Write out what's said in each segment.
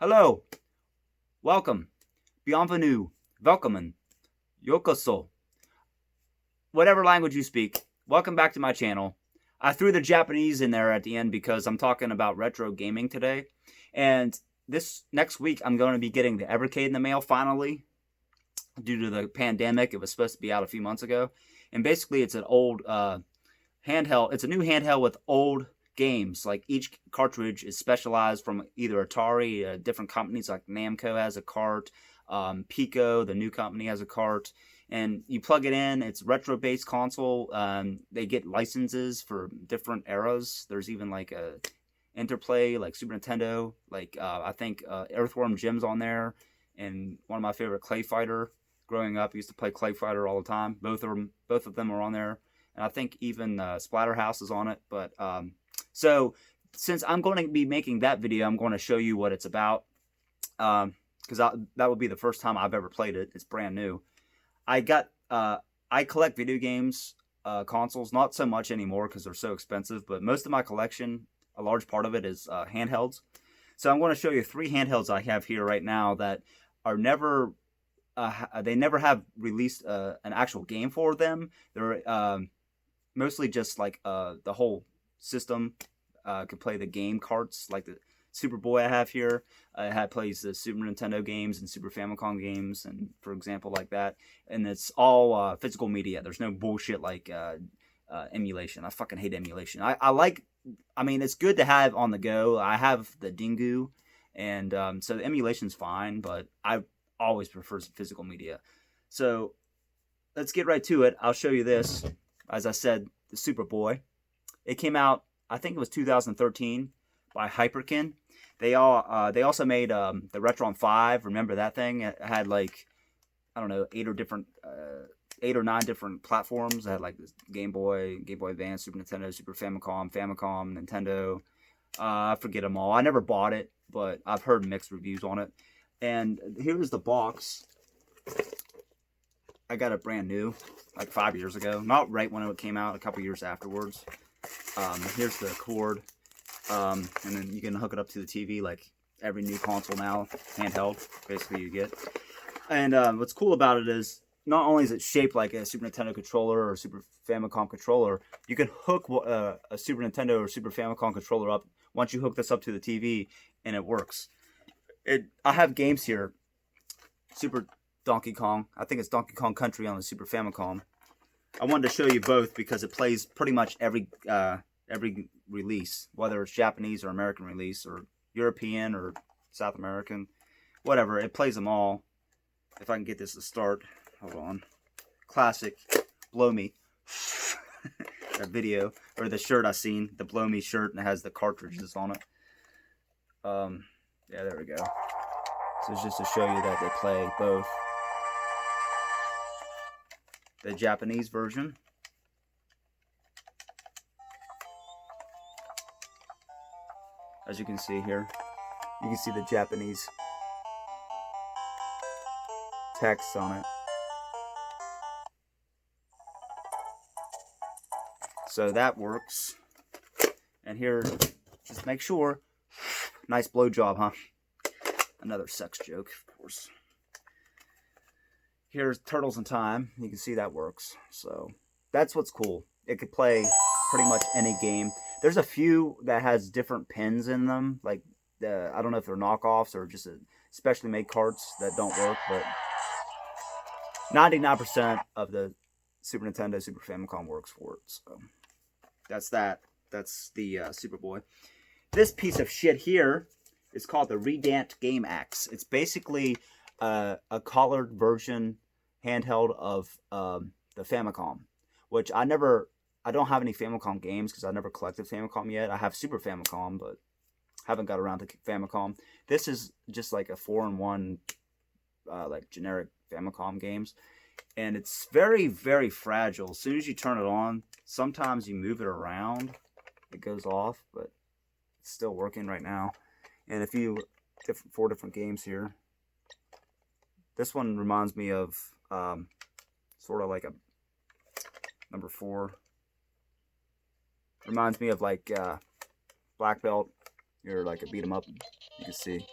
Hello, welcome, bienvenue, welcome, yokoso. Whatever language you speak, welcome back to my channel. I threw the Japanese in there at the end because I'm talking about retro gaming today. And this next week, I'm going to be getting the Evercade in the mail finally. Due to the pandemic, it was supposed to be out a few months ago. And basically, it's an old handheld. It's a new handheld with old games. Like each cartridge is specialized from either Atari, different companies like Namco has a cart, Pico, the new company, has a cart, and you plug it in. It's retro-based console. They get licenses for different eras. There's even like a Interplay, like Super Nintendo, like I think Earthworm Jim's on there, and one of my favorite Clay Fighter. Growing up, I used to play Clay Fighter all the time. Both of them are on there, and I think even Splatterhouse is on it. But so since I'm going to be making that video, I'm going to show you what it's about, because that will be the first time I've ever played it. It's brand new. I collect video games consoles, not so much anymore because they're so expensive, but most of my collection, a large part of it, is handhelds. So I'm going to show you 3 handhelds I have here right now that are never they never have released an actual game for them. They're mostly just like the whole system could play the game carts, like the Supaboy I have here. It plays the Super Nintendo games and Super Famicom games, and for example, like that. And it's all physical media. There's no bullshit like emulation. I fucking hate emulation. I mean, it's good to have on the go. I have the Dingu, and so the emulation's fine, but I always prefer physical media. So let's get right to it. I'll show you this. As I said, the Supaboy. It came out, I think it was 2013 by Hyperkin. They also made the Retron 5. Remember that thing? It had like, I don't know, 8 or 9 different platforms. It had like this Game Boy Advance, Super Nintendo, Super Famicom, Nintendo. I forget them all. I never bought it, but I've heard mixed reviews on it. And here's the box. I got it brand new, like 5 years ago. Not right when it came out, a couple years afterwards. Here's the cord. And then you can hook it up to the TV like every new console now, handheld, basically you get. And what's cool about it is, not only is it shaped like a Super Nintendo controller or Super Famicom controller, you can hook a Super Nintendo or Super Famicom controller up once you hook this up to the TV, and it works. I have games here. Super Donkey Kong. I think it's Donkey Kong Country on the Super Famicom. I wanted to show you both because it plays pretty much every release, whether it's Japanese or American release or European or South American, whatever. It plays them all. If I can get this to start. Hold on. Classic Blow Me. That video, or the shirt I seen, the Blow Me shirt, and it has the cartridges on it. Yeah, there we go. So it's just to show you that they play both. The Japanese version. As you can see here, you can see the Japanese text on it. So that works. And here, just make sure. Nice blowjob, huh? Another sex joke, of course. Here's Turtles in Time. You can see that works. So that's what's cool. It could play pretty much any game. There's a few that has different pins in them. Like, I don't know if they're knockoffs or just specially made carts that don't work. But 99% of the Super Nintendo, Super Famicom works for it. So that's that. That's the Supaboy. This piece of shit here is called the Redant Game Axe. It's basically a collared version handheld of the Famicom, which I don't have any Famicom games because I never collected Famicom yet. I have Super Famicom, but haven't got around to Famicom. This is just like a 4-in-1 like generic Famicom games, and it's very, very fragile. As soon as you turn it on, sometimes you move it around, it goes off, but it's still working right now. And if you 4 different games here. This one reminds me of sort of like a number 4. Reminds me of like Black Belt. You're like a beat 'em up. You can see.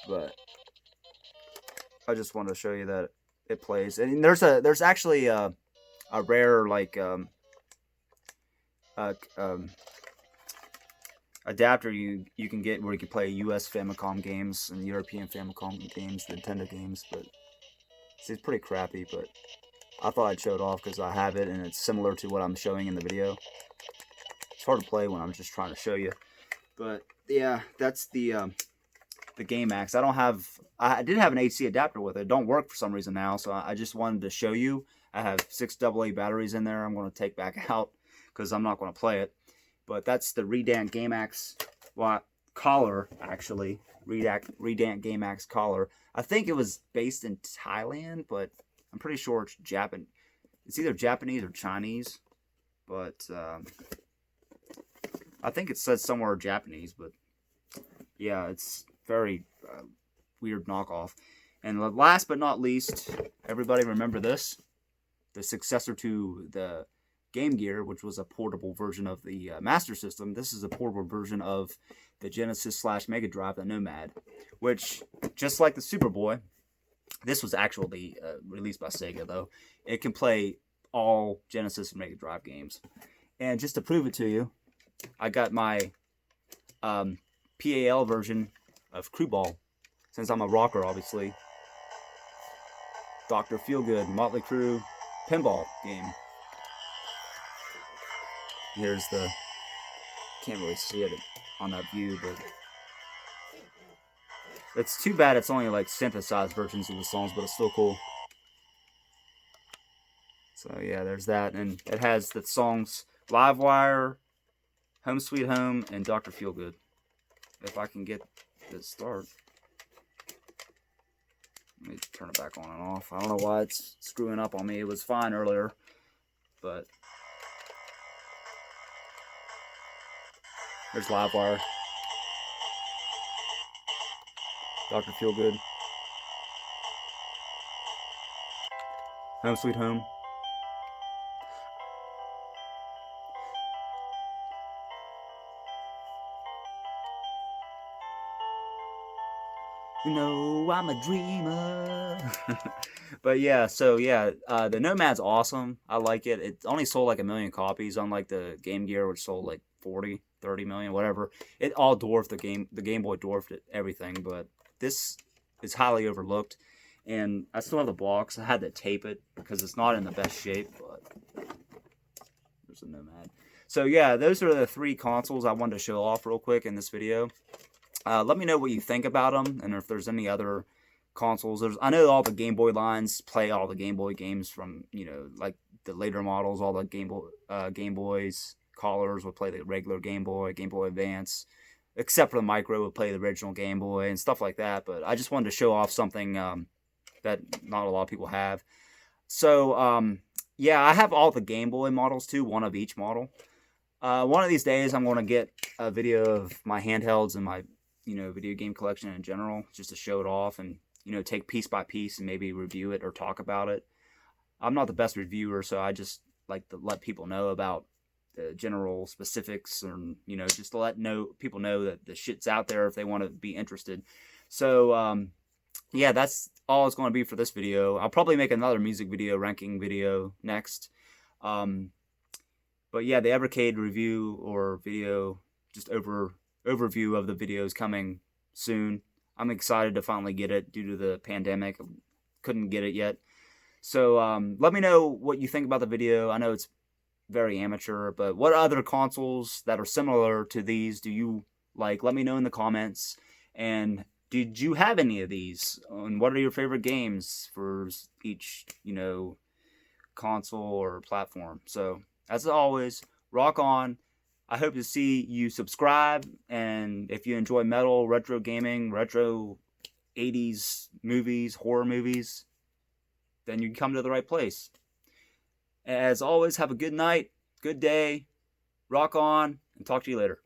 but I just wanted to show you that it plays. And there's actually a rare like uh, um, adapter you can get where you can play US Famicom games and European Famicom games, Nintendo games, but it's pretty crappy, but I thought I'd show it off because I have it and it's similar to what I'm showing in the video. It's hard to play when I'm just trying to show you, but yeah, that's the Game Axe. I did have an AC adapter with it. It don't work for some reason now, so I just wanted to show you. I have 6 AA batteries in there I'm going to take back out because I'm not going to play it. But that's the Redant Game Axe collar, actually. Redant Game Axe collar. I think it was based in Thailand, but I'm pretty sure it's Japan. It's either Japanese or Chinese, but I think it says somewhere Japanese, but yeah, it's very weird knockoff. And last but not least, everybody remember this? The successor to the Game Gear, which was a portable version of the Master System. This is a portable version of the Genesis / Mega Drive, the Nomad, which, just like the Supaboy, this was actually released by Sega, though. It can play all Genesis and Mega Drive games. And just to prove it to you, I got my PAL version of Crew Ball, since I'm a rocker, obviously. Dr. Feelgood, Motley Crue pinball game. Here's the, can't really see it on that view, but it's too bad it's only like synthesized versions of the songs, but it's still cool. So yeah, there's that, and it has the songs Livewire, Home Sweet Home, and Dr. Feelgood. If I can get this start. Let me turn it back on and off. I don't know why it's screwing up on me. It was fine earlier, but there's Livewire, Dr. Feelgood, Home Sweet Home. You know, I'm a dreamer. But yeah, so yeah, the Nomad's awesome. I like it. It only sold like 1 million copies, unlike the Game Gear, which sold like 40, 30 million, whatever. It all dwarfed the Game Boy dwarfed it, everything, but this is highly overlooked. And I still have the box. I had to tape it because it's not in the best shape, but there's a Nomad. So yeah, those are the 3 consoles I wanted to show off real quick in this video. Let me know what you think about them, and if there's any other consoles. I know all the Game Boy lines play all the Game Boy games from, you know, like the later models. All the Game Boys collars would play the regular Game Boy Advance, except for the Micro would play the original Game Boy and stuff like that. But I just wanted to show off something that not a lot of people have. So yeah, I have all the Game Boy models too, one of each model. One of these days, I'm going to get a video of my handhelds and my, you know, video game collection in general, just to show it off and, you know, take piece by piece and maybe review it or talk about it. I'm not the best reviewer, so I just like to let people know about the general specifics, and, you know, just to let people know that the shit's out there if they want to be interested. So yeah, that's all it's going to be for this video. I'll probably make another music video, ranking video next. But yeah, the Evercade review or video, just overview of the videos coming soon. I'm excited to finally get it due to the pandemic. Couldn't get it yet. So let me know what you think about the video. I know it's very amateur, but what other consoles that are similar to these do you like? Let me know in the comments. And did you have any of these? And what are your favorite games for each, you know, console or platform? So as always, rock on. I hope to see you subscribe, and if you enjoy metal, retro gaming, retro 80s movies, horror movies, then you come to the right place. As always, have a good night, good day, rock on, and talk to you later.